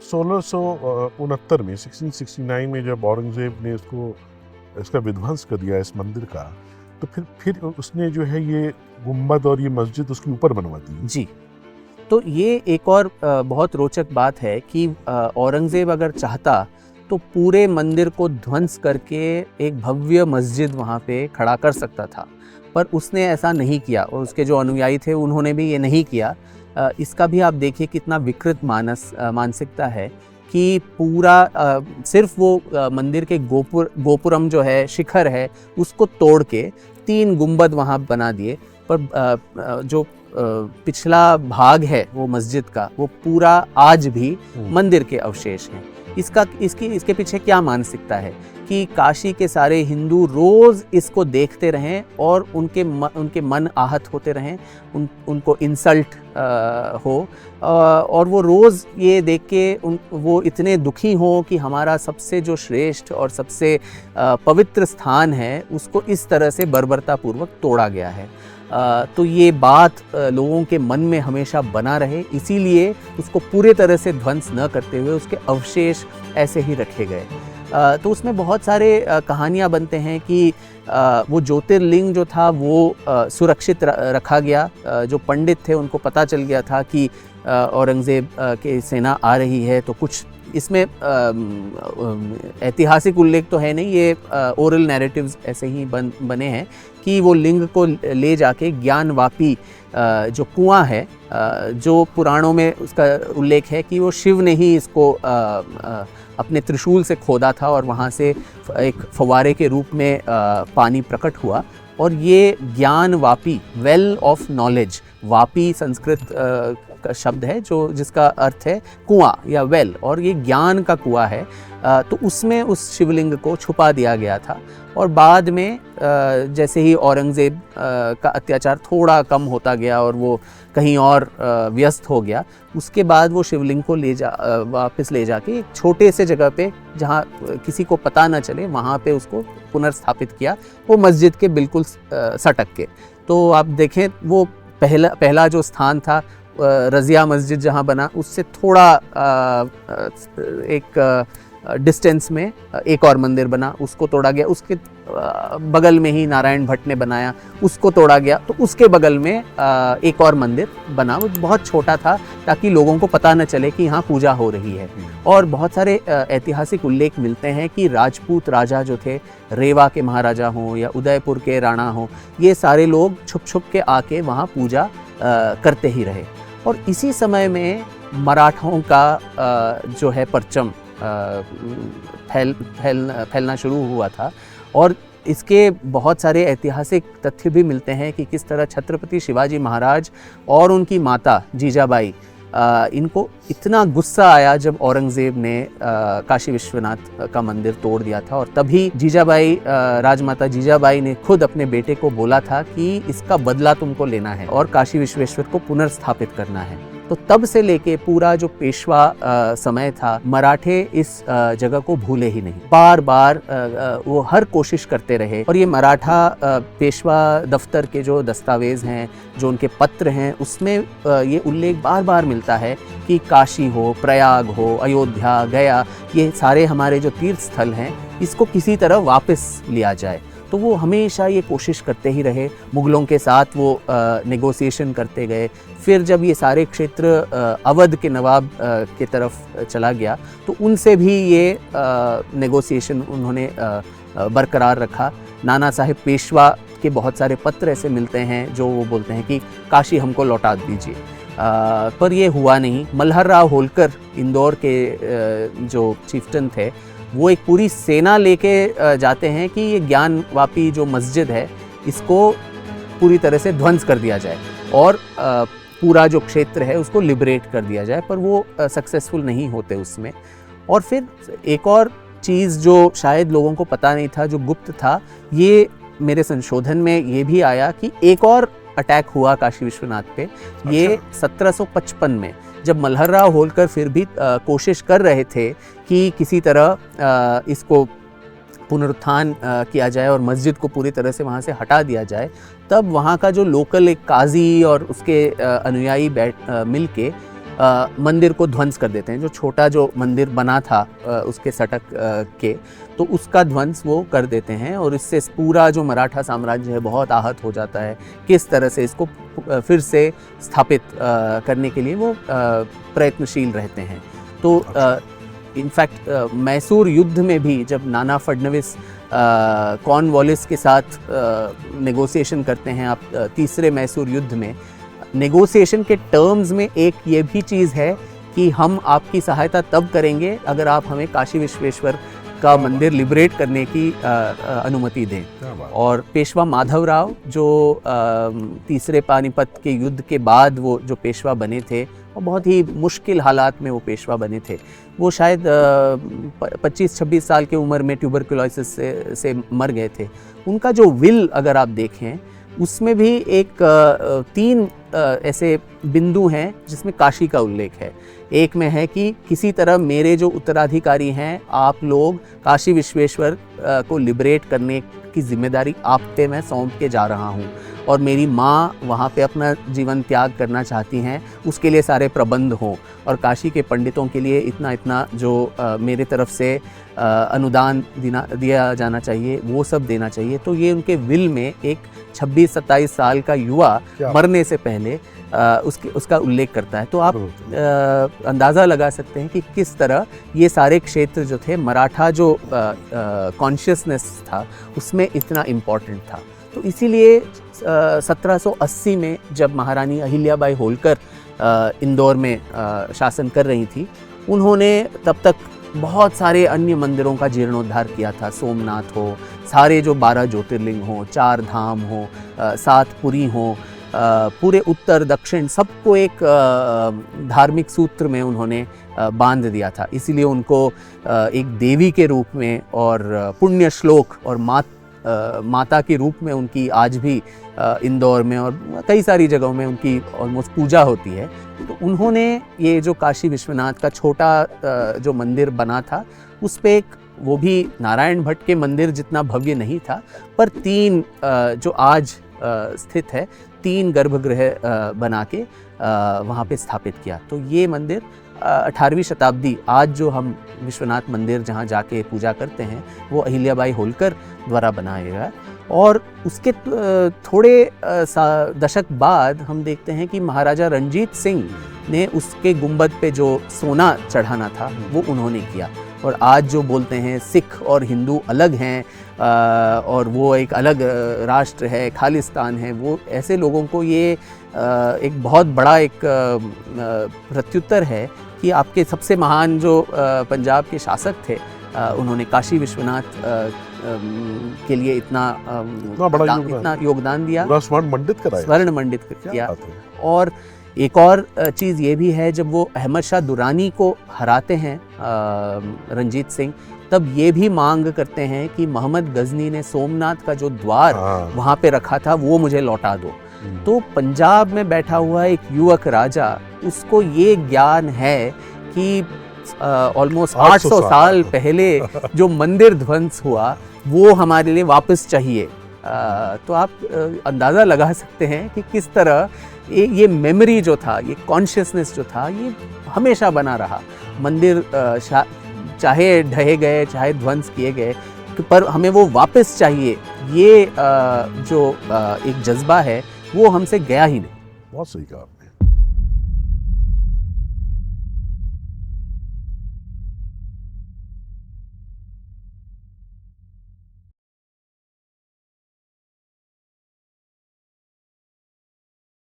1669 में 1669 में जब औरंगज़ेब ने इसका विध्वंस कर दिया इस मंदिर का, तो फिर उसने जो है ये गुंबद और ये मस्जिद उसके ऊपर बनवा दी। जी, तो ये एक और बहुत रोचक बात है कि औरंगज़ेब अगर चाहता तो पूरे मंदिर को ध्वंस करके एक भव्य मस्जिद वहाँ पे खड़ा कर सकता था, पर उसने ऐसा नहीं किया और उसके जो अनुयायी थे उन्होंने भी ये नहीं किया। इसका भी आप देखिए कितना विकृत मानसिकता है कि पूरा सिर्फ वो मंदिर के गोपुरम जो है, शिखर है, उसको तोड़ के 3 गुंबद वहाँ बना दिए, पर जो पिछला भाग है वो मस्जिद का, वो पूरा आज भी मंदिर के अवशेष हैं। इसके पीछे क्या मानसिकता है कि काशी के सारे हिंदू रोज़ इसको देखते रहें और उनके मन आहत होते रहें, उनको इंसल्ट हो, और वो रोज़ ये देख के वो इतने दुखी हों कि हमारा सबसे जो श्रेष्ठ और सबसे पवित्र स्थान है उसको इस तरह से बर्बरतापूर्वक तोड़ा गया है। तो ये बात लोगों के मन में हमेशा बना रहे, इसीलिए उसको पूरे तरह से ध्वंस न करते हुए उसके अवशेष ऐसे ही रखे गए। तो उसमें बहुत सारे कहानियाँ बनते हैं कि वो ज्योतिर्लिंग जो था वो सुरक्षित रखा गया। जो पंडित थे उनको पता चल गया था कि औरंगज़ेब की सेना आ रही है, तो कुछ इसमें ऐतिहासिक उल्लेख तो है नहीं, ये ओरल नैरेटिव्स ऐसे ही बने हैं कि वो लिंग को ले जाके ज्ञानवापी जो कुआं है, जो पुराणों में उसका उल्लेख है कि वो शिव ने ही इसको अपने त्रिशूल से खोदा था और वहाँ से एक फव्वारे के रूप में पानी प्रकट हुआ। और ये Gyanvapi, well of knowledge, Vapi Sanskrit का शब्द है जिसका अर्थ है कुआं या वेल, और ये ज्ञान का कुआं है। तो उसमें उस शिवलिंग को छुपा दिया गया था, और बाद में जैसे ही औरंगज़ेब का अत्याचार थोड़ा कम होता गया और वो कहीं और व्यस्त हो गया, उसके बाद वो शिवलिंग को वापस ले जाके एक छोटे से जगह पे जहाँ किसी को पता न चले वहाँ पे उसको पुनर्स्थापित किया, वो मस्जिद के बिल्कुल सटक के। तो आप देखें वो पहला जो स्थान था रज़िया मस्जिद जहाँ बना, उससे थोड़ा एक डिस्टेंस में एक और मंदिर बना, उसको तोड़ा गया। उसके बगल में ही नारायण भट्ट ने बनाया, उसको तोड़ा गया। तो उसके बगल में एक और मंदिर बना, वो बहुत छोटा था ताकि लोगों को पता न चले कि यहाँ पूजा हो रही है। और बहुत सारे ऐतिहासिक उल्लेख मिलते हैं कि राजपूत राजा जो थे, रेवा के महाराजा हों या उदयपुर के राणा हों, ये सारे लोग छुप छुप के आके वहाँ पूजा करते ही रहे। और इसी समय में मराठों का जो है परचम फैलना शुरू हुआ था। और इसके बहुत सारे ऐतिहासिक तथ्य भी मिलते हैं कि किस तरह छत्रपति शिवाजी महाराज और उनकी माता जीजाबाई, इनको इतना गुस्सा आया जब औरंगज़ेब ने काशी विश्वनाथ का मंदिर तोड़ दिया था, और तभी जीजाबाई, राजमाता जीजाबाई ने खुद अपने बेटे को बोला था कि इसका बदला तुमको लेना है और काशी विश्वेश्वर को पुनर्स्थापित करना है। तो तब से लेके पूरा जो पेशवा समय था, मराठे इस जगह को भूले ही नहीं। बार बार वो हर कोशिश करते रहे, और ये मराठा पेशवा दफ्तर के जो दस्तावेज हैं, जो उनके पत्र हैं, उसमें ये उल्लेख बार बार मिलता है कि काशी हो, प्रयाग हो, अयोध्या, गया, ये सारे हमारे जो तीर्थ स्थल हैं, इसको किसी तरह वापस लिया जाए। तो वो हमेशा ये कोशिश करते ही रहे। मुग़लों के साथ वो नेगोशिएशन करते गए। फिर जब ये सारे क्षेत्र अवध के नवाब के तरफ चला गया, तो उनसे भी ये नेगोशिएशन उन्होंने बरकरार रखा। नाना साहेब पेशवा के बहुत सारे पत्र ऐसे मिलते हैं जो वो बोलते हैं कि काशी हमको लौटा दीजिए, पर ये हुआ नहीं। मल्हर राव होलकर, इंदौर के जो चीफ्टन थे, वो एक पूरी सेना लेके जाते हैं कि ये ज्ञानवापी जो मस्जिद है, इसको पूरी तरह से ध्वंस कर दिया जाए और पूरा जो क्षेत्र है उसको लिबरेट कर दिया जाए, पर वो सक्सेसफुल नहीं होते उसमें। और फिर एक और चीज़ जो शायद लोगों को पता नहीं था, जो गुप्त था, ये मेरे संशोधन में ये भी आया कि एक और अटैक हुआ काशी विश्वनाथ पे। ये 1755 में, जब मल्हर राव होलकर फिर भी कोशिश कर रहे थे कि किसी तरह इसको पुनरुत्थान किया जाए और मस्जिद को पूरी तरह से वहाँ से हटा दिया जाए, तब वहाँ का जो लोकल एक काजी और उसके अनुयायी मिल के मंदिर को ध्वंस कर देते हैं। जो छोटा जो मंदिर बना था उसके सटक के, तो उसका ध्वंस वो कर देते हैं और इससे पूरा जो मराठा साम्राज्य है बहुत आहत हो जाता है। किस तरह से इसको फिर से स्थापित करने के लिए वो प्रयत्नशील रहते हैं। तो इनफैक्ट मैसूर युद्ध में भी जब नाना फडणवीस कॉर्नवालिस के साथ नेगोशिएशन करते हैं, आप तीसरे मैसूर युद्ध में नेगोशिएशन के टर्म्स में एक ये भी चीज़ है कि हम आपकी सहायता तब करेंगे अगर आप हमें काशी विश्वेश्वर का मंदिर लिबरेट करने की अनुमति दें। और पेशवा माधवराव जो तीसरे पानीपत के युद्ध के बाद वो जो पेशवा बने थे और बहुत ही मुश्किल हालात में वो पेशवा बने थे, वो शायद 25-26 साल की उम्र में ट्यूबरकुलोसिस से मर गए थे। उनका जो विल अगर आप देखें उसमें भी एक 3 ऐसे बिंदु हैं जिसमें काशी का उल्लेख है। एक में है कि किसी तरह मेरे जो उत्तराधिकारी हैं आप लोग काशी विश्वेश्वर को लिबरेट करने की जिम्मेदारी आप पे मैं सौंप के जा रहा हूँ, और मेरी माँ वहाँ पे अपना जीवन त्याग करना चाहती हैं, उसके लिए सारे प्रबंध हों, और काशी के पंडितों के लिए इतना इतना जो मेरे तरफ से अनुदान दिया जाना चाहिए वो सब देना चाहिए। तो ये उनके विल में एक 26-27 साल का युवा मरने से पहले उसका उल्लेख करता है। तो आप अंदाज़ा लगा सकते हैं कि किस तरह ये सारे क्षेत्र जो थे, मराठा जो कॉन्शियसनेस था उसमें इतना इम्पॉर्टेंट था। तो इसीलिए 1780 में जब महारानी अहिल्याबाई होलकर इंदौर में शासन कर रही थी, उन्होंने तब तक बहुत सारे अन्य मंदिरों का जीर्णोद्धार किया था। सोमनाथ हो, सारे जो 12 ज्योतिर्लिंग हो, 4 धाम हो, 7 पुरी हो, पूरे उत्तर दक्षिण सबको एक धार्मिक सूत्र में उन्होंने बांध दिया था। इसीलिए उनको एक देवी के रूप में और पुण्य श्लोक और माता के रूप में उनकी आज भी इंदौर में और कई सारी जगहों में उनकी ऑलमोस्ट पूजा होती है। तो उन्होंने ये जो काशी विश्वनाथ का छोटा जो मंदिर बना था उस पे एक, वो भी नारायण भट्ट के मंदिर जितना भव्य नहीं था, पर 3 जो आज स्थित है 3 गर्भगृह बना के वहाँ पे स्थापित किया। तो ये मंदिर 18वीं शताब्दी, आज जो हम विश्वनाथ मंदिर जहाँ जाके पूजा करते हैं वो अहिल्याबाई होलकर द्वारा बनाया गया। और उसके थोड़े दशक बाद हम देखते हैं कि महाराजा रणजीत सिंह ने उसके गुंबद पे जो सोना चढ़ाना था वो उन्होंने किया। और आज जो बोलते हैं सिख और हिंदू अलग हैं और वो एक अलग राष्ट्र है, खालिस्तान है, वो ऐसे लोगों को ये एक बहुत बड़ा एक प्रत्युत्तर है कि आपके सबसे महान जो पंजाब के शासक थे उन्होंने काशी विश्वनाथ के लिए इतना योगदान दिया, स्वर्ण मंडित किया। और एक और चीज़ ये भी है, जब वो अहमद शाह दुरानी को हराते हैं रंजीत सिंह, तब ये भी मांग करते हैं कि मोहम्मद गजनी ने सोमनाथ का जो द्वार वहाँ पे रखा था वो मुझे लौटा दो। तो पंजाब में बैठा हुआ एक युवक राजा, उसको ये ज्ञान है कि ऑलमोस्ट 800 साल पहले जो मंदिर ध्वंस हुआ वो हमारे लिए वापस चाहिए। तो आप अंदाज़ा लगा सकते हैं कि किस तरह ये मेमोरी जो था, ये कॉन्शियसनेस जो था, ये हमेशा बना रहा। मंदिर चाहे ढहे गए, चाहे ध्वंस किए गए, पर हमें वो वापस चाहिए, ये जो एक जज्बा है वो हमसे गया ही नहीं। बहुत सही कहा।